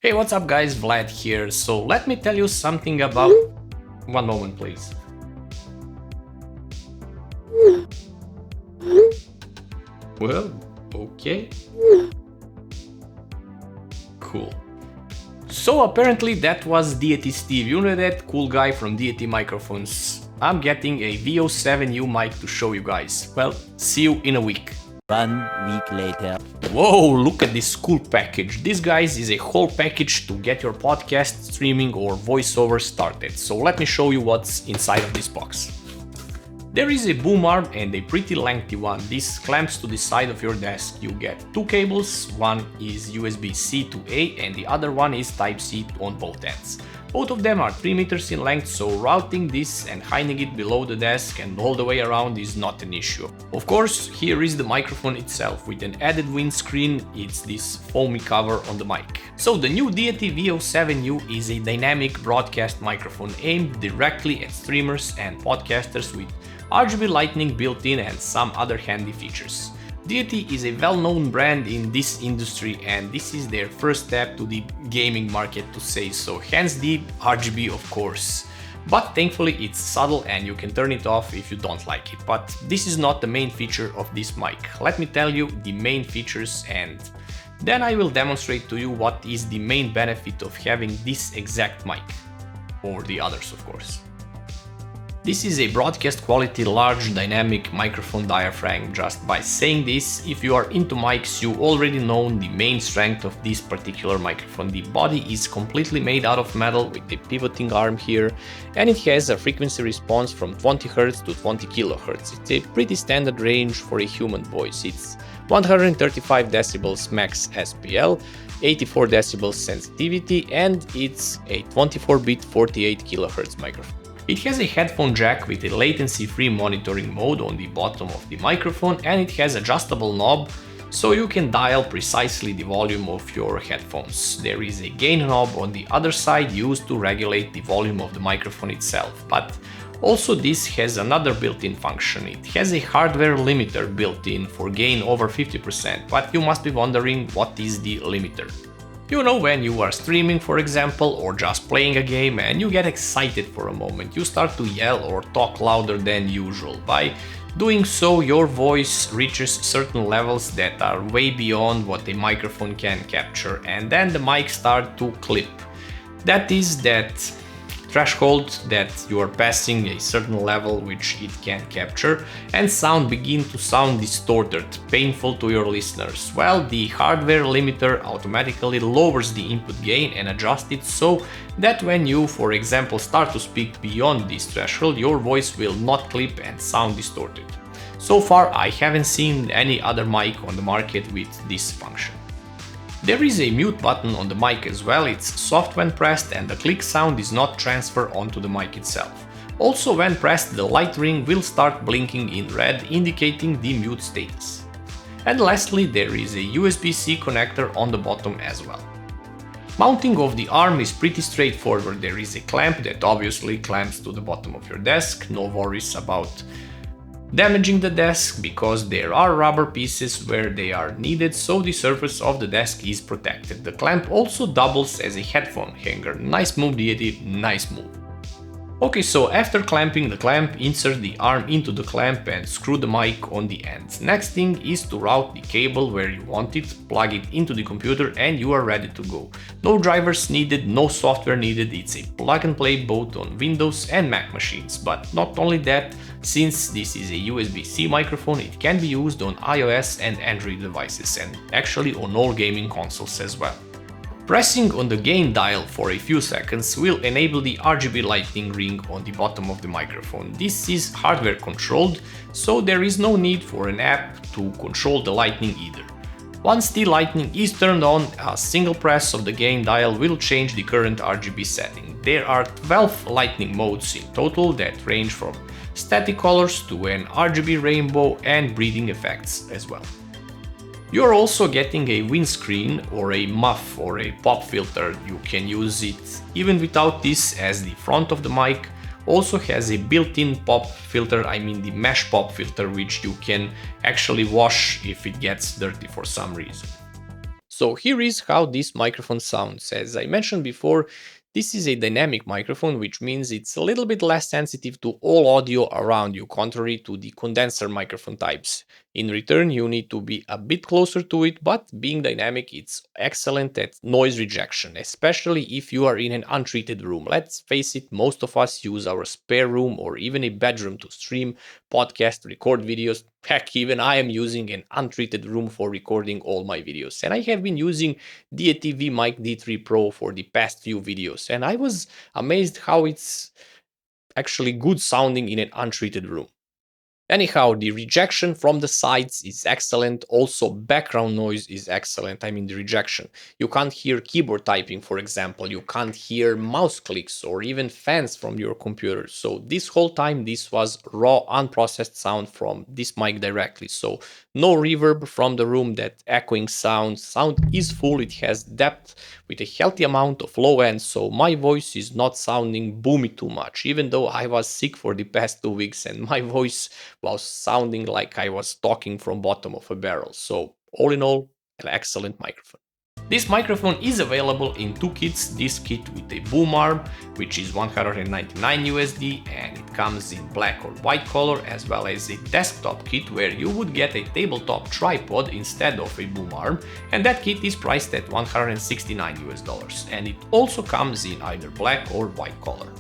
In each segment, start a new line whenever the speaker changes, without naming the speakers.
Hey, what's up guys, Vlad here. So let me tell you something about... One moment please. Well, okay. Cool. So apparently that was Deity Steve, you know that cool guy from Deity Microphones. I'm getting a VO-7U mic to show you guys. Well, see you in a week.
1 week later.
Whoa, look at this cool package. This, guys, is a whole package to get your podcast, streaming or voiceover started. So let me show you what's inside of this box. There is a boom arm and a pretty lengthy one. This clamps to the side of your desk. You get two cables, one is USB-C to A and the other one is Type-C on both ends. Both of them are 3 meters in length, so routing this and hiding it below the desk and all the way around is not an issue. Of course, here is the microphone itself with an added windscreen. It's this foamy cover on the mic. So the new Deity VO-7U is a dynamic broadcast microphone aimed directly at streamers and podcasters with RGB lighting built in and some other handy features. Deity is a well-known brand in this industry and this is their first step to the gaming market, to say so, hence the RGB of course. But thankfully it's subtle and you can turn it off if you don't like it. But this is not the main feature of this mic. Let me tell you the main features and then I will demonstrate to you what is the main benefit of having this exact mic. Or the others of course. This is a broadcast quality large dynamic microphone diaphragm. Just by saying this, if you are into mics, you already know the main strength of this particular microphone. The body is completely made out of metal with a pivoting arm here, and it has a frequency response from 20 Hz to 20 kHz. It's a pretty standard range for a human voice. It's 135 decibels max SPL, 84 decibels sensitivity, and it's a 24-bit 48 kHz microphone. It has a headphone jack with a latency-free monitoring mode on the bottom of the microphone, and it has adjustable knob so you can dial precisely the volume of your headphones. There is a gain knob on the other side used to regulate the volume of the microphone itself, but also this has another built-in function. It has a hardware limiter built in for gain over 50%, but you must be wondering what is the limiter. You know, when you are streaming, for example, or just playing a game and you get excited for a moment, you start to yell or talk louder than usual. By doing so, your voice reaches certain levels that are way beyond what a microphone can capture, and then the mic starts to clip. That is that threshold that you are passing a certain level which it can capture, and sound begin to sound distorted, painful to your listeners. Well, the hardware limiter automatically lowers the input gain and adjusts it so that when you, for example, start to speak beyond this threshold, your voice will not clip and sound distorted. So far, I haven't seen any other mic on the market with this function. There is a mute button on the mic as well. It's soft when pressed and the click sound is not transferred onto the mic itself. Also, when pressed, the light ring will start blinking in red, indicating the mute status. And lastly, there is a USB-C connector on the bottom as well. Mounting of the arm is pretty straightforward. There is a clamp that obviously clamps to the bottom of your desk. No worries about damaging the desk because there are rubber pieces where they are needed, so the surface of the desk is protected. The clamp also doubles as a headphone hanger. Nice move, Deity, nice move. Okay, so after clamping the clamp, insert the arm into the clamp and screw the mic on the ends. Next thing is to route the cable where you want it, plug it into the computer and you are ready to go. No drivers needed, no software needed, it's a plug and play both on Windows and Mac machines. But not only that, since this is a USB-C microphone, it can be used on iOS and Android devices and actually on all gaming consoles as well. Pressing on the gain dial for a few seconds will enable the RGB lighting ring on the bottom of the microphone. This is hardware controlled, so there is no need for an app to control the lighting either. Once the lighting is turned on, a single press of the gain dial will change the current RGB setting. There are 12 lighting modes in total that range from static colors to an RGB rainbow and breathing effects as well. You're also getting a windscreen or a muff or a pop filter. You can use it even without this, as the front of the mic also has a built-in pop filter, I mean the mesh pop filter, which you can actually wash if it gets dirty for some reason. So here is how this microphone sounds. As I mentioned before, this is a dynamic microphone, which means it's a little bit less sensitive to all audio around you, contrary to the condenser microphone types. In return, you need to be a bit closer to it, but being dynamic, it's excellent at noise rejection, especially if you are in an untreated room. Let's face it, most of us use our spare room or even a bedroom to stream, podcast, record videos. Heck, even I am using an untreated room for recording all my videos. And I have been using Deity Mic D3 Pro for the past few videos, and I was amazed how it's actually good sounding in an untreated room. Anyhow, the rejection from the sides is excellent. Also, background noise is excellent. I mean, the rejection. You can't hear keyboard typing, for example. You can't hear mouse clicks or even fans from your computer. So this whole time, this was raw, unprocessed sound from this mic directly. So no reverb from the room, that echoing sound. Sound is full. It has depth with a healthy amount of low end. So my voice is not sounding boomy too much, even though I was sick for the past 2 weeks and my voice was sounding like I was talking from bottom of a barrel. So all in all, an excellent microphone. This microphone is available in two kits. This kit with a boom arm, which is $199 USD, and it comes in black or white color, as well as a desktop kit where you would get a tabletop tripod instead of a boom arm, and that kit is priced at $169 US, and it also comes in either black or white color.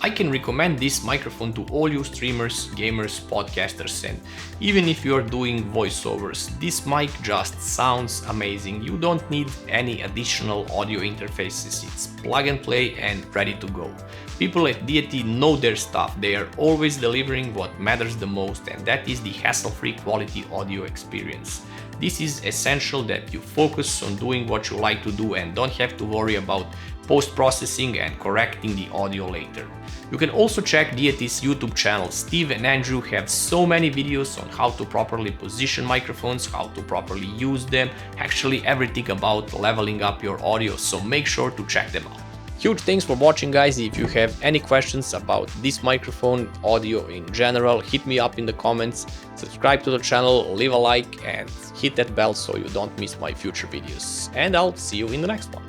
I can recommend this microphone to all you streamers, gamers, podcasters, and even if you are doing voiceovers, this mic just sounds amazing. You don't need any additional audio interfaces. It's plug and play and ready to go. People at Deity know their stuff. They are always delivering what matters the most, and that is the hassle-free quality audio experience. This is essential, that you focus on doing what you like to do and don't have to worry about post-processing and correcting the audio later. You can also check Deity's YouTube channel. Steve and Andrew have so many videos on how to properly position microphones, how to properly use them, actually everything about leveling up your audio, so make sure to check them out. Huge thanks for watching, guys. If you have any questions about this microphone, audio in general, hit me up in the comments, subscribe to the channel, leave a like and hit that bell so you don't miss my future videos. And I'll see you in the next one.